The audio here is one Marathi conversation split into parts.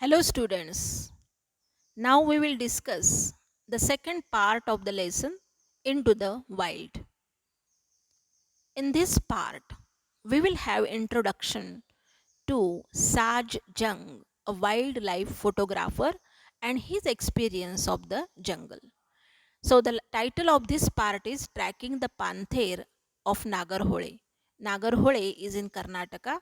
Hello, students. Now we will discuss the second part of the lesson, Into the Wild. In this part, we will have introduction to Saj Jung, a wildlife photographer, and his experience of the jungle. So the title of this part is Tracking the Panther of Nagarhole. Nagarhole is in Karnataka,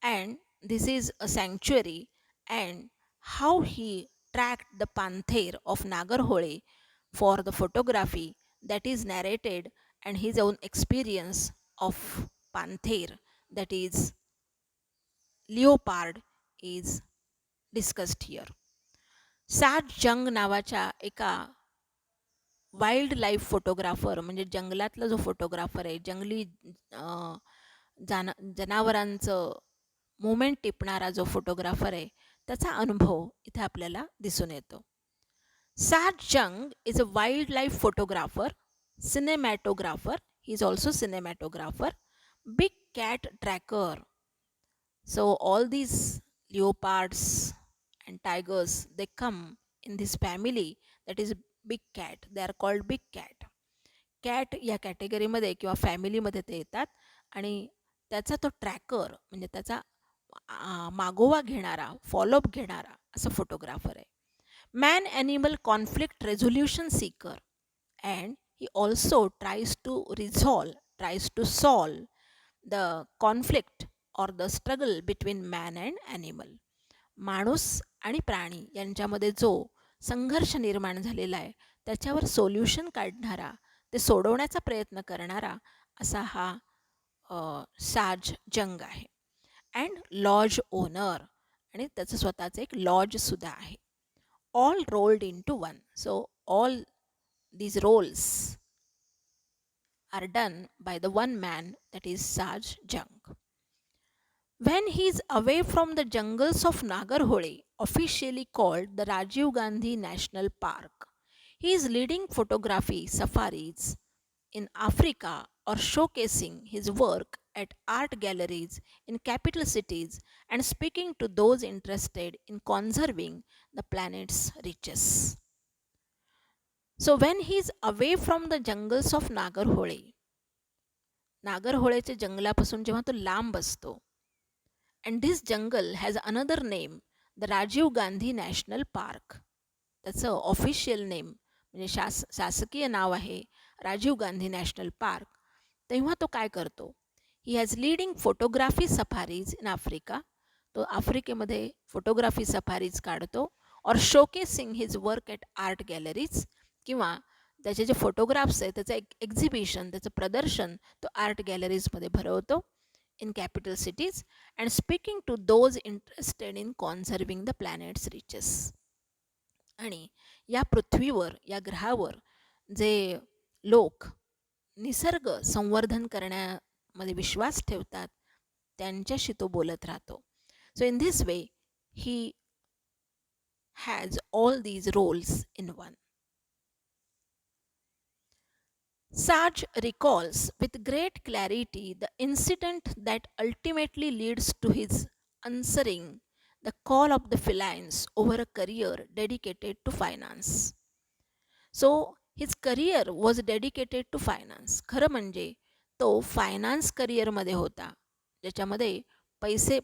and this is a sanctuary, and how he tracked the panther of Nagarhole for the photography, that is narrated, and his own experience of panther, that is leopard, is discussed here. साज जंग नावाच्या एका वाईल्ड लाईफ फोटोग्राफर, म्हणजे जंगलातला जो फोटोग्राफर आहे, जंगली जनावरांचं मुवमेंट टिपणारा जो फोटोग्राफर आहे, त्याचा अनुभव इथे आपल्याला दिसून येतो. Shaaz Jung is a wildlife photographer, cinematographer. He is also cinematographer, big cat tracker. So all these leopards and tigers, they come in this family, that is big cat. They are called big cat. Cat या कॅटेगरीमध्ये किंवा फॅमिलीमध्ये ते येतात, आणि त्याचा तो ट्रॅकर म्हणजे त्याचा मागोवा घेणारा, फॉलोअप घेणारा असा फोटोग्राफर आहे. Man animal conflict resolution seeker, and he also tries to solve the conflict or the struggle between man and animal. माणूस आणि प्राणी यांच्यामध्ये जो संघर्ष निर्माण झालेला आहे त्याच्यावर सोल्युशन काढणारा, ते सोडवण्याचा प्रयत्न करणारा असा हा साज जंग आहे. अँड लॉज ओनर, आणि त्याचं स्वतःचं एक लॉजसुद्धा आहे. All rolled into one. So all these roles are done by the one man, that is Saj Jung. When he is away from the jungles of Nagarhole, officially called the Rajiv Gandhi National Park, he is leading photography safaris in Africa or showcasing his work at art galleries in capital cities and speaking to those interested in conserving the planet's riches. So when he is away from the jungles of Nagarhole, नागरहोळेच्या जंगलापासून जेव्हा तो लांब असतो, and this jungle has another name, the Rajiv Gandhi National Park. त्याचं ऑफिशियल नेम म्हणजे शासकीय नाव आहे राजीव गांधी नॅशनल पार्क. तेव्हा तो काय करतो? He has leading photography safaris in Africa. तो आफ्रिकेमध्ये फोटोग्राफी सफारीज काढतो. और showcasing his work at art galleries, किंवा त्याचे जे फोटोग्राफ्स आहे त्याचं एक्झिबिशन, त्याचं प्रदर्शन तो आर्ट गॅलरीजमध्ये भरवतो in capital cities, and speaking to those interested in conserving the planet's riches. आणि या पृथ्वीवर, या ग्रहावर जे लोक निसर्ग संवर्धन करण्यामध्ये विश्वास ठेवतात त्यांच्याशी तो बोलत राहतो. So in this way he has all these roles in one. Saj recalls with great clarity the incident that ultimately leads to his answering the call of the felines over a career dedicated to finance. So his career was dedicated to finance. खरं म्हणजे तो फायनान्स करिअरमध्ये होता, ज्याच्यामध्ये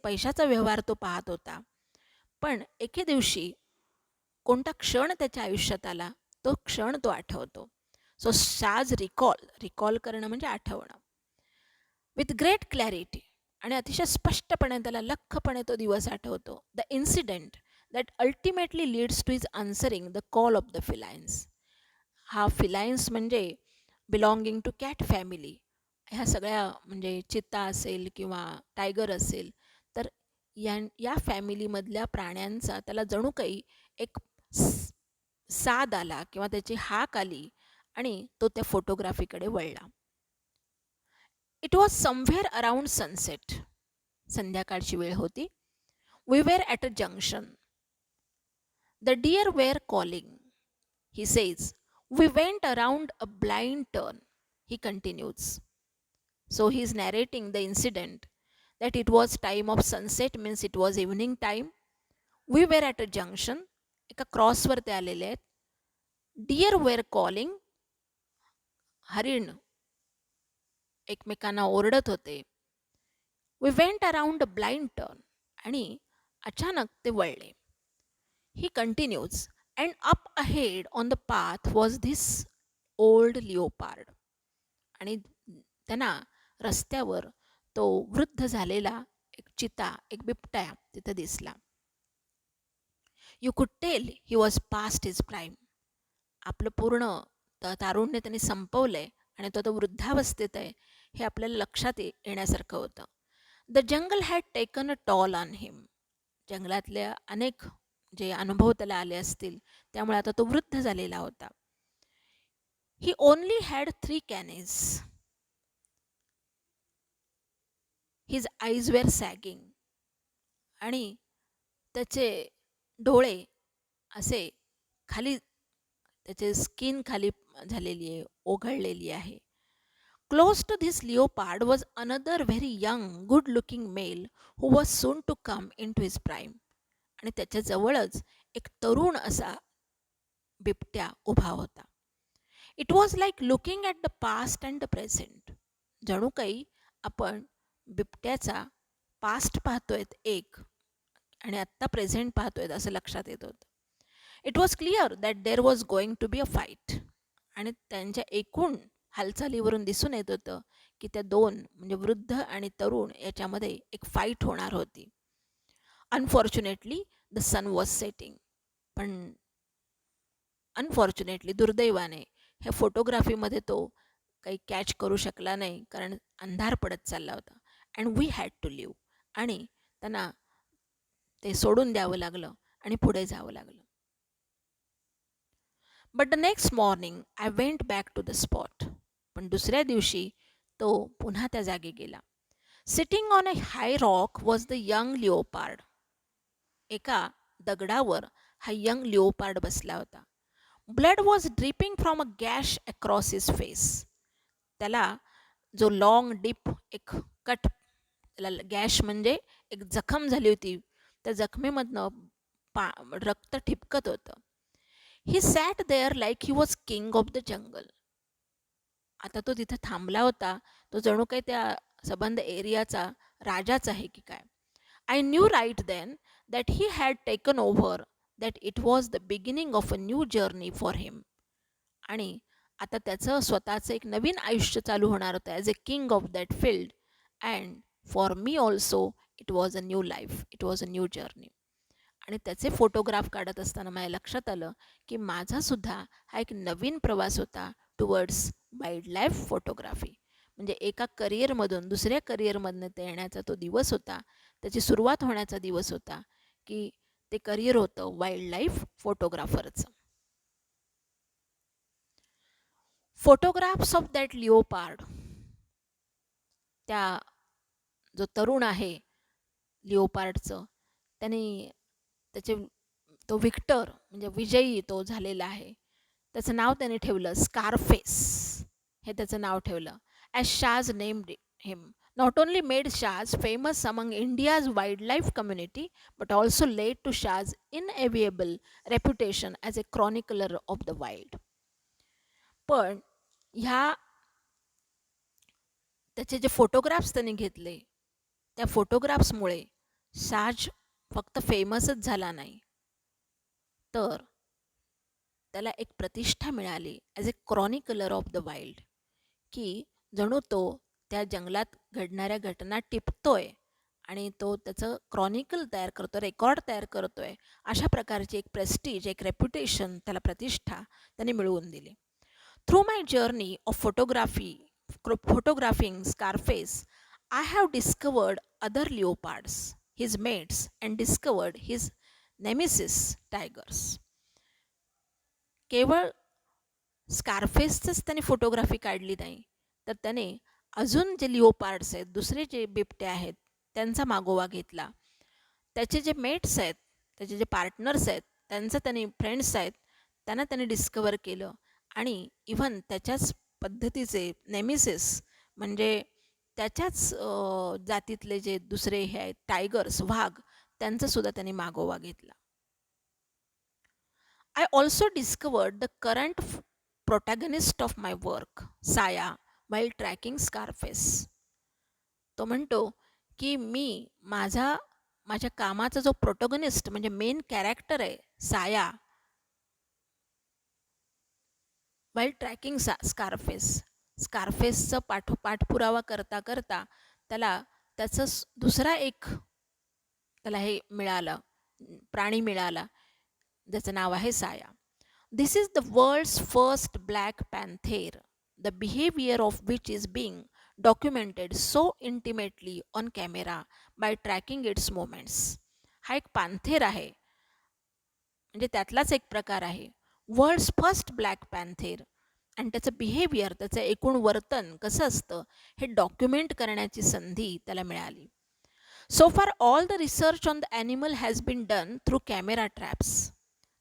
पैशाचा व्यवहार तो पाहत होता. पण एके दिवशी कोणता क्षण त्याच्या आयुष्यात आला, तो क्षण तो आठवतो. सो साज रिकॉल करणं म्हणजे आठवणं. विथ ग्रेट क्लॅरिटी, आणि अतिशय स्पष्टपणे त्याला लख्खपणे तो दिवस आठवतो. The incident that ultimately leads to his answering the call of the felines. हा फिलायन्स म्हणजे बिलॉंगिंग टू कॅट फॅमिली. ह्या सगळ्या म्हणजे चित्ता असेल किंवा टायगर असेल, तर या फॅमिलीमधल्या प्राण्यांचा त्याला जणू काही एक साद आला किंवा त्याची हाक आली, आणि तो त्या फोटोग्राफीकडे वळला. It was somewhere around sunset. संध्याकाळची वेळ होती. We were at a junction. The deer were calling. He says, we went around a blind turn. He continues. So he is narrating the incident that it was time of sunset, means it was evening time. We were at a junction. एका क्रॉसवर ते आलेले आहेत. Deer were calling. हरिण एकमेकांना ओरडत होते. We went around a blind turn. आणि अचानक ते वळले. He continues. And up ahead on the path was this old leopard. आणि त्यांना रस्त्यावर तो वृद्ध झालेला एक चिता, एक बिबट्या तिथं दिसला. You could tell he was past his prime. आपलं पूर्ण तारुण्य त्यांनी संपवलंय आणि तो वृद्धावस्थेत आहे हे आपल्याला लक्षात येण्यासारखं होतं. The jungle had taken a toll on him. जंगलातल्या अनेक जे अनुभव त्याला आले असतील त्यामुळे आता तो वृद्ध झालेला होता. He only had 3 canines. His eyes were sagging. आणि त्याचे डोळे असे खाली, त्याचे स्किन खाली झालेली आहे, ओघळलेली आहे. Close to this leopard was another very young good looking male who was soon to come in to his prime. आणि त्याच्याजवळच एक तरुण असा बिबट्या उभा होता. It was like looking at the past and the present. जणू काही आपण बिबट्याचा पास्ट पाहतोय एक आणि आत्ता प्रेझेंट पाहतोय असं लक्षात येत होतं. It was clear that there was going to be a fight. आणि त्यांच्या एकूण हालचालीवरून दिसून येत होतं की त्या दोन म्हणजे वृद्ध आणि तरुण याच्यामध्ये एक फाईट होणार होती. Unfortunately the sun was setting. पण अनफॉर्च्युनेटली, दुर्दैवाने, ह्या फोटोग्राफीमध्ये तो काही कॅच करू शकला नाही कारण अंधार पडत चालला होता. And we had to leave. आणि त्यांना ते सोडून द्यावं लागलं आणि पुढे जावं लागलं. But the next morning I went back to the spot. पण दुसऱ्या दिवशी तो पुन्हा त्या जागी गेला. Sitting on a high rock was the young leopard. एका दगडावर हा यंग लिओपार्ड बसला होता. Blood was dripping from a gash across his face. त्याला जो लॉंग डीप एक कट, त्याला गॅश म्हणजे एक जखम झाली होती, त्या जखमेमधनं रक्त ठिपकत होतं. He sat there like he was king of the jungle. आता तो तिथे थांबला होता, तो जणू काही त्या सबंध एरियाचा राजाच आहे की काय. I knew right then that he had taken over, that it was the beginning of a new journey for him. आणि आता त्याचं स्वतःचं एक नवीन आयुष्य चालू होणार होतं as a king of that field. And for me also it was a new life, it was a new journey. आणि त्याचे फोटोग्राफ काढत असताना माझ्या लक्षात आलं की माझासुद्धा हा एक नवीन प्रवास होता टुवर्ड्स वाईल्ड लाईफ फोटोग्राफी. म्हणजे एका करिअरमधून दुसऱ्या करिअरमधनं ते येण्याचा तो दिवस होता, त्याची सुरुवात होण्याचा दिवस होता की ते करिअर होतं वाईल्ड लाईफ फोटोग्राफरचं. Photographs of that leopard. त्या जो तरुण आहे लिओपार्डचं, त्याने त्याचे तो व्हिक्टर म्हणजे विजयी तो झालेला आहे. त्याचं नाव त्याने ठेवलं स्कारफेस, हे त्याचं नाव ठेवलं. As Shaaz named him. Not only made Shaaz famous among India's wildlife community but also led to Shaaz enviable reputation as a chronicler of the wild. पण ह्या त्याचे जे फोटोग्राफ्स त्यांनी घेतले, त्या फोटोग्राफ्समुळे शाज फक्त फेमसच झाला नाही, तर त्याला एक प्रतिष्ठा मिळाली as a chronicler of the wild. की जणू तो त्या जंगलात घडणाऱ्या घटना टिपतोय आणि तो त्याचं क्रॉनिकल तयार करतो, रेकॉर्ड तयार करतोय. अशा प्रकारची एक प्रेस्टीज, एक रेप्युटेशन, त्याला प्रतिष्ठा त्याने मिळवून दिली. Through my journey of photographing Scarface, I have discovered other leopards, his mates, and discovered his nemesis tigers. केवळ स्कारफेसचंच त्याने फोटोग्राफी काढली नाही, तर त्याने अजून जे लिओपार्ड्स आहेत, दुसरे जे बिबटे आहेत, त्यांचा मागोवा घेतला. त्याचे जे मेट्स आहेत, त्याचे जे पार्टनर्स आहेत, त्यांचं त्याने फ्रेंड्स आहेत, त्यांना त्याने डिस्कवर केलं. आणि इव्हन त्याच्याच पद्धतीचे नेमिसिस म्हणजे त्याच्याच जातीतले जे दुसरे हे आहेत टायगर्स, वाघ, त्यांचा सुद्धा त्यांनी मागोवा घेतला. I also discovered the current protagonist of my work, Saya, while tracking Scarface. तो म्हणतो की माझ्या कामाचा जो प्रोटॅगनिस्ट म्हणजे मेन कॅरेक्टर आहे साया, वाईल ट्रॅकिंग स्कारफेस. स्कारफेसचा पाठपुरावा करता करता त्याला त्याचं दुसरा एक त्याला हे मिळालं, प्राणी मिळाला, ज्याचं नाव आहे Saya. This is the world's first black panther, the behaviour of which is being documented so intimately on camera by tracking its moments. हा एक पॅन्थेर आहे, म्हणजे त्यातलाच एक प्रकार आहे, वर्ल्ड्स फर्स्ट ब्लॅक पॅन्थेर. आणि त्याचं बिहेवियर, त्याचं एकूण वर्तन कसं असतं हे डॉक्युमेंट करण्याची संधी त्याला मिळाली. So far, all the research on the animal has been done through camera traps.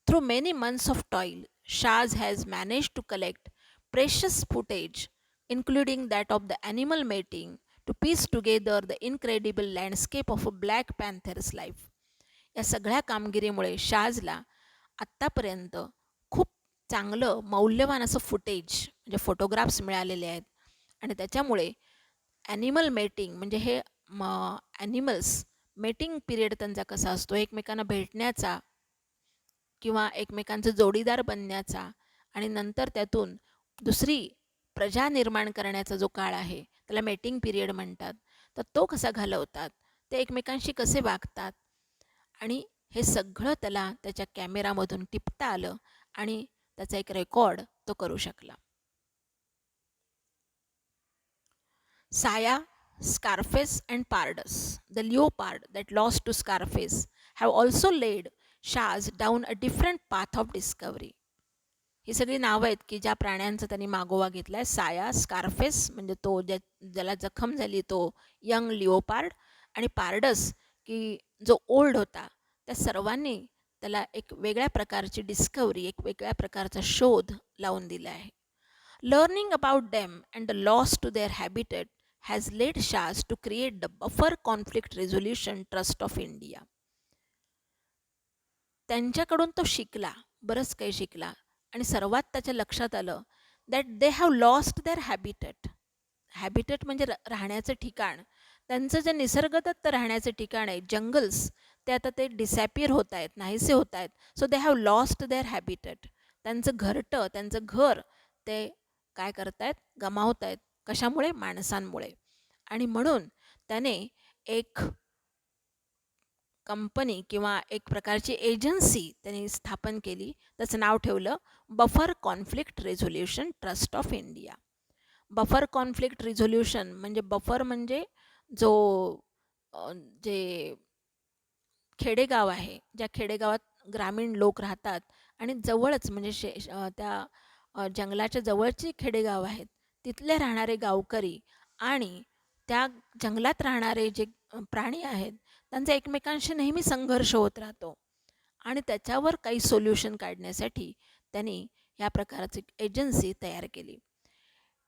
Through many months of toil, Shaz has managed to collect precious footage, including that of the animal mating, to piece together the incredible landscape of a Black Panther's life. या सगळ्या कामगिरीमुळे शाजला आत्तापर्यंत खूप चांगलं मौल्यवान असं फुटेज म्हणजे फोटोग्राफ्स मिळालेले आहेत. आणि त्याच्यामुळे ॲनिमल मेटिंग म्हणजे हे ॲनिमल्स मेटिंग पिरियड त्यांचा कसा असतो, एकमेकांना भेटण्याचा किंवा एकमेकांचं जोडीदार बनण्याचा आणि नंतर त्यातून दुसरी प्रजा निर्माण करण्याचा जो काळ आहे त्याला मेटिंग पिरियड म्हणतात. तर तो कसा घालवतात, ते एकमेकांशी कसे वागतात, आणि हे सगळं त्याला त्याच्या कॅमेरामधून टिपता आलं आणि त्याचा एक रेकॉर्ड तो करू शकला. साया, Scarface and Pardus, the leopard that lost to Scarface, have also led Shaz down a different path of discovery. ही सगळी नावं आहेत की ज्या प्राण्यांचा त्यांनी मागोवा घेतला आहे. साया, स्कारफेस म्हणजे तो ज्याला जखम झाली तो यंग लिओपार्ड, आणि पार्डस की जो ओल्ड होता. त्या सर्वांनी त्याला एक वेगळ्या प्रकारची डिस्कवरी, एक वेगळ्या प्रकारचा शोध लावून दिला आहे. Learning about them and the loss to their habitat has led Shaz to create the Buffer Conflict Resolution Trust of India. त्यांच्याकडून तो शिकला, बरंच काही शिकला, आणि सर्वात त्याच्या लक्षात आलं that they have lost their habitat. Habitat म्हणजे राहण्याचं ठिकाण. त्यांचं जे निसर्गदत्त राहण्याचं ठिकाण आहे, जंगल्स, ते आता ते डिसॅपियर होत आहेत, नाहीसे होत आहेत. So they have lost their habitat. त्यांचं घरटं, त्यांचं घर ते काय करतायत, गमावत आहेत. कशामुळे? माणसांमुळे. आणि म्हणून त्याने एक कंपनी किंवा एक प्रकारची एजन्सी त्यांनी स्थापन केली. त्याचं नाव ठेवलं buffer conflict resolution trust of India. Buffer conflict resolution म्हणजे बफर म्हणजे जो जे खेडेगाव आहे, ज्या खेडेगावात ग्रामीण लोक राहतात आणि जवळच म्हणजे त्या जंगलाच्या जवळची खेडेगाव आहेत, तिथले राहणारे गावकरी आणि त्या जंगलात राहणारे जे प्राणी आहेत त्यांचा एकमेकांशी नेहमी संघर्ष होत राहतो, आणि त्याच्यावर काही सोल्युशन काढण्यासाठी त्यांनी या प्रकारची एजन्सी तयार केली.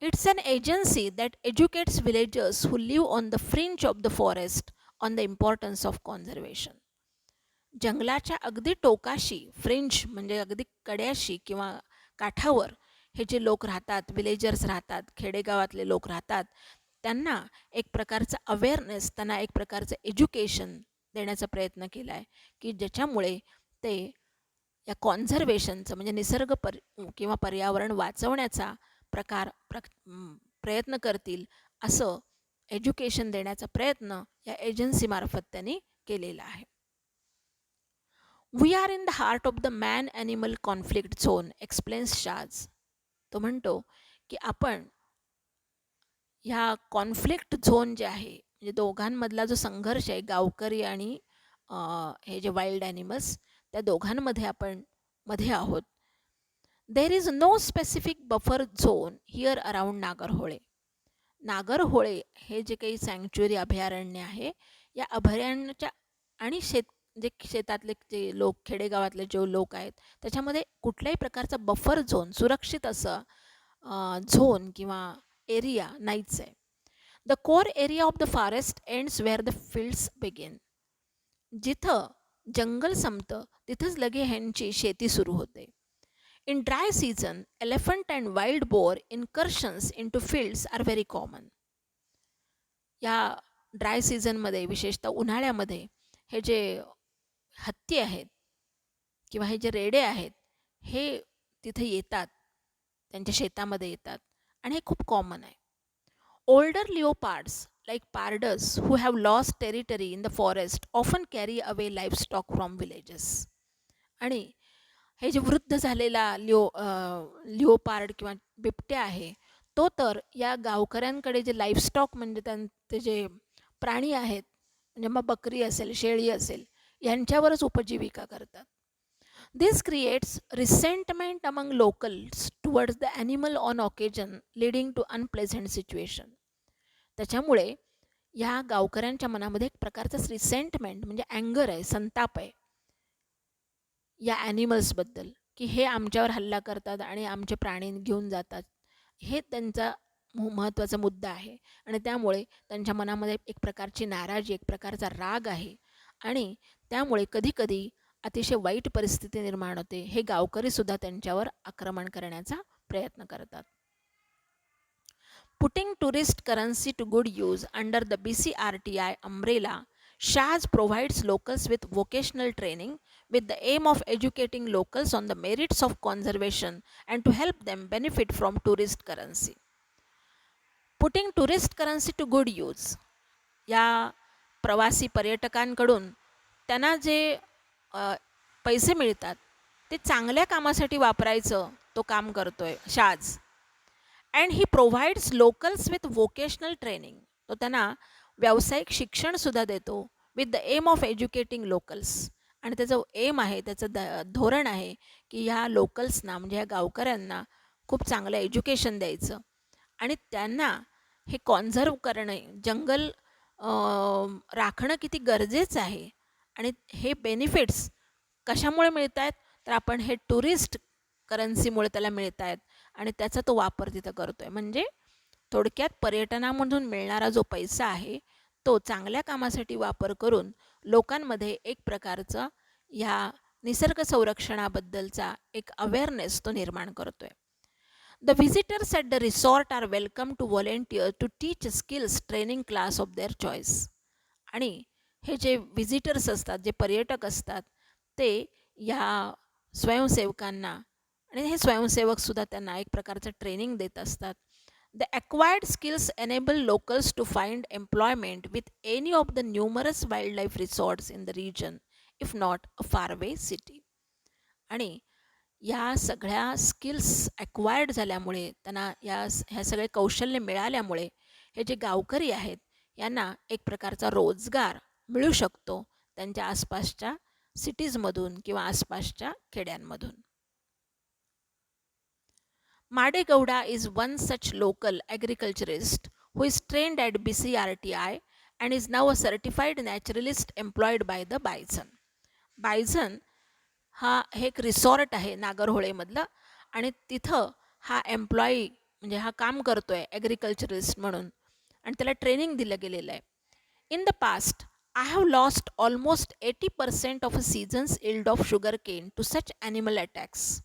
It's an agency that educates villagers who live on the fringe of the forest on the importance of conservation. जंगलाच्या अगदी टोकाशी, फ्रिंच म्हणजे अगदी कड्याशी किंवा काठावर हे जे लोक राहतात, विलेजर्स राहतात, खेडेगावातले लोक राहतात, त्यांना एक प्रकारचं अवेअरनेस, त्यांना एक प्रकारचं एज्युकेशन देण्याचा प्रयत्न केला आहे की ज्याच्यामुळे ते या कॉन्झर्वेशनचं म्हणजे किंवा पर्यावरण वाचवण्याचा प्रयत्न करतील, असं एज्युकेशन देण्याचा प्रयत्न या एजन्सीमार्फत त्यांनी केलेला आहे. We are in the heart of the man animal conflict zone, explains Shaz. तो म्हणतो की आपण ह्या कॉन्फ्लिक्ट झोन जे आहे, म्हणजे दोघांमधला जो संघर्ष आहे, गावकरी आणि हे जे वाईल्ड ॲनिमल्स, त्या दोघांमध्ये आपण मध्ये आहोत. There is no specific buffer zone here around Nagarhole. Nagarhole हे जे काही सँक्च्युरी अभयारण्य आहे, या अभयारण्याच्या आणि शेतातले जे लोक, खेडेगावातले जे लोक आहेत, त्याच्यामध्ये कुठल्याही प्रकारचा बफर झोन, सुरक्षित असं झोन किंवा एरिया नाहीच आहे. The core area of the forest ends where the fields begin. जिथं जंगल संपतं तिथंच लगे ह्यांची शेती सुरू होते. In dry season, elephant and wild boar incursions into fields are very common. या ड्राय सीझनमध्ये विशेषतः उन्हाळ्यामध्ये हे जे हत्ती आहेत किंवा हे जे रेडे आहेत हे तिथे येतात, त्यांच्या शेतामध्ये येतात आणि हे खूप कॉमन आहे. Older leopards like Pardus who have lost territory in the forest often carry away livestock from villages. आणि हे जे वृद्ध झालेला लिओपार्ड किंवा बिबट्या आहे, तो तर या गावकऱ्यांकडे जे लाईफस्टॉक म्हणजे त्यांचे जे प्राणी आहेत, म्हणजे मग बकरी असेल, शेळी असेल, यांच्यावरच उपजीविका करतात. This creates resentment among locals towards the animal on occasion leading to unpleasant situation. त्याच्यामुळे ह्या गावकऱ्यांच्या मनामध्ये एक प्रकारचं रिसेंटमेंट म्हणजे अँगर आहे, संताप आहे या ॲनिमल्सबद्दल, की हे आमच्यावर हल्ला करतात आणि आमचे प्राणी घेऊन जातात. हे त्यांचा महत्त्वाचा मुद्दा आहे आणि त्यामुळे त्यांच्या मनामध्ये एक प्रकारची नाराजी, एक प्रकारचा राग आहे आणि त्यामुळे कधीकधी अतिशय वाईट परिस्थिती निर्माण होते. हे गावकरीसुद्धा त्यांच्यावर आक्रमण करण्याचा प्रयत्न करतात. Putting tourist currency to good use under the BCRTI umbrella, SHAS provides locals with vocational training with the aim of educating locals on the merits of conservation and to help them benefit from tourist currency. Putting tourist currency to good use. या प्रवासी पर्यटकांकडून त्यांना जे पैसे मिळतात ते चांगल्या कामासाठी वापरायचं तो काम करतोय Shaz. And he provides locals with vocational training. तो त्यांना व्यावसायिक शिक्षणसुद्धा देतो with the aim of educating locals. आणि त्याचं एम आहे, त्याचं धोरण आहे की ह्या लोकल्सना म्हणजे ह्या गावकऱ्यांना खूप चांगलं एज्युकेशन द्यायचं आणि त्यांना हे कॉन्झर्व करणे, जंगल राखणं किती गरजेचं आहे. आणि हे बेनिफिट्स कशामुळे मिळत आहेत, तर आपण हे टुरिस्ट करन्सीमुळे त्याला मिळत आहेत आणि त्याचा तो वापर तिथं करतो आहे. म्हणजे थोडक्यात पर्यटनामधून मिळणारा जो पैसा आहे तो चांगल्या कामासाठी वापर करून लोकांमध्ये एक प्रकारचा ह्या निसर्ग संरक्षणाबद्दलचा एक अवेअरनेस तो निर्माण करतो आहे. The visitors at the resort are welcome to volunteer to teach skills training class of their choice. आणि हे जे विजिटर्स असतात, जे पर्यटक असतात, ते या स्वयंसेवकांना आणि हे स्वयंसेवकसुद्धा त्यांना एक प्रकारचं ट्रेनिंग देत असतात. The acquired skills enable locals to find employment with any of the numerous wildlife resorts in the region, if not a faraway city. आणि या सगळ्या स्किल्स ॲक्वायर्ड झाल्यामुळे त्यांना ह्या सगळे कौशल्य मिळाल्यामुळे हे जे गावकरी आहेत यांना एक प्रकारचा रोजगार मिळू शकतो त्यांच्या आसपासच्या सिटीजमधून किंवा आसपासच्या खेड्यांमधून. Madegowda is one such local agriculturist who is trained at BCRTI and is now a certified naturalist employed by the Bison. Bison हे एक रिसॉर्ट आहे नागरहोळेमधलं आणि तिथं हा एम्प्लॉई म्हणजे हा काम करतो आहे ॲग्रिकल्चरिस्ट म्हणून आणि त्याला ट्रेनिंग दिलं गेलेलं आहे. In the past I have lost almost 80% of a season's yield of sugar cane to such animal attacks.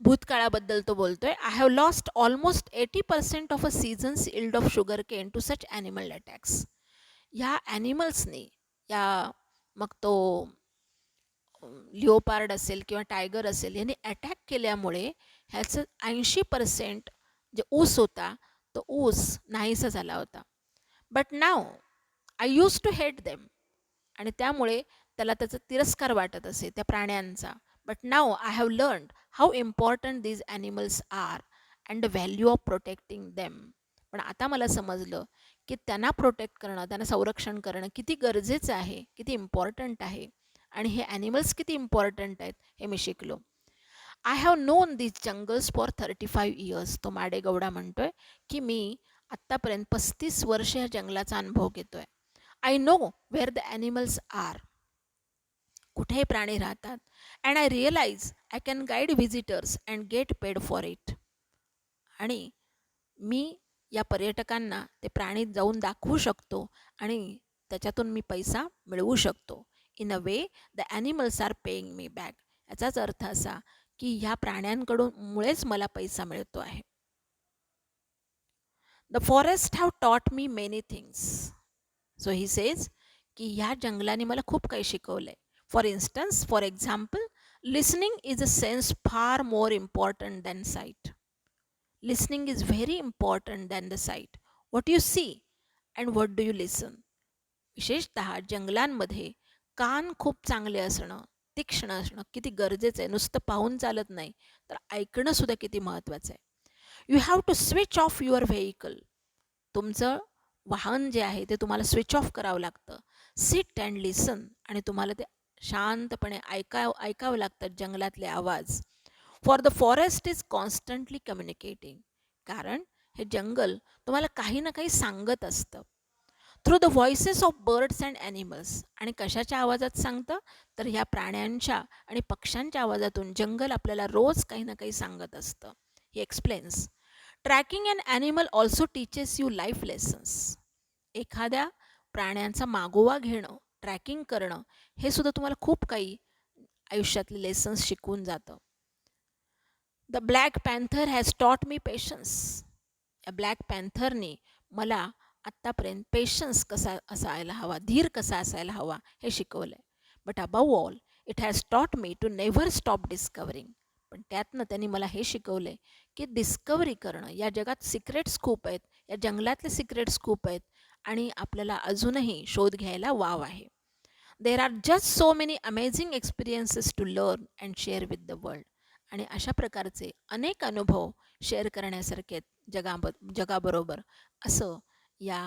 भूतकाळाबद्दल तो बोलतोय. I have lost almost 80% of a season's yield of sugar cane to such animal attacks. ह्या ॲनिमल्सनी या मग तो लिओपार्ड असेल किंवा टायगर असेल यांनी अटॅक केल्यामुळे ह्याचं 80% जे ऊस होता तो ऊस नाहीसा झाला होता. But now I use to hate them. आणि त्यामुळे त्याला त्याचा तिरस्कार वाटत असे त्या प्राण्यांचा. But now I have learned how important these animals are and the value of protecting them. पण आता मला समजलं की त्यांना प्रोटेक्ट करणं, त्यांना संरक्षण करणं किती गरजेचं आहे, किती इम्पॉर्टंट आहे आणि हे ॲनिमल्स किती इम्पॉर्टंट आहेत हे मी शिकलो. I have non these jungles for 35 years. तो माडेगौडा म्हणतोय की मी आत्तापर्यंत 35 वर्ष या जंगलाचा अनुभव घेतो आहे. I know where the animals are. कुठे प्राणी राहतात. And I realise I can guide visitors and get paid for it. आणि मी या पर्यटकांना ते प्राणी जाऊन दाखवू शकतो आणि त्याच्यातून मी पैसा मिळवू शकतो. In a way the animals are paying me back. याचाच अर्थ असा की ह्या प्राण्यांकडून मुळेच मला पैसा मिळतो आहे. The forest have taught me many things. So he says की ह्या जंगलाने मला खूप काही शिकवलंय. For instance, for example, listening is a sense far more important than sight. Listening is very important than the sight. What you see and what do you listen. विशेषतः जंगलांमध्ये कान खूप चांगले असणं, तीक्ष्ण असणं किती गरजेचं आहे. नुसतं पाहून चालत नाही, तर ऐकणं सुद्धा किती महत्त्वाचं आहे. You have to switch off your vehicle. तुमचं वाहन जे आहे ते तुम्हाला स्विच ऑफ करावं लागतं. सिट अँड लिसन, आणि तुम्हाला ते शांतपणे ऐकावं लागतात जंगलातले आवाज. For the forest is constantly communicating. कारण हे जंगल तुम्हाला काही ना काही सांगत असतं. Through the voices of birds and animals. आणि कशाच्या आवाजात सांगतं, तर ह्या प्राण्यांच्या आणि पक्ष्यांच्या आवाजातून जंगल आपल्याला रोज काही ना काही सांगत असतं. He explains. Tracking an animal also teaches you life lessons. एखाद्या प्राण्यांचा मागोवा घेणं, ट्रॅकिंग करणं, हे सुद्धा तुम्हाला खूप काही आयुष्यातले लेसन्स शिकवून जातं. The black panther has taught me patience. या ब्लॅक पॅन्थरने मला आत्तापर्यंत पेशन्स कसा असायला हवा, धीर कसा असायला हवा, हे शिकवलं आहे. But above all it has taught me to never stop discovering. पण त्यातनं त्यांनी मला हे शिकवलं आहे की डिस्कवरी करणं. या जगात सिक्रेट्स खूप आहेत, या जंगलातले सिक्रेट्स खूप आहेत, आणि आपल्याला अजूनही शोध घ्यायला वाव आहे. There are just so many amazing experiences to learn and share with the world. आणि अशा प्रकारचे अनेक अनुभव शेअर करण्यासारखे आहेत जगाबरोबर, असं या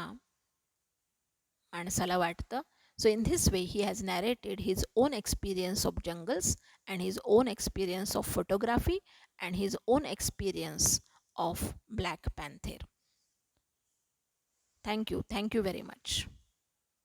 माणसाला वाटतं. So in this way he has narrated his own experience of jungles and his own experience of photography and his own experience of black panther. Thank you very much.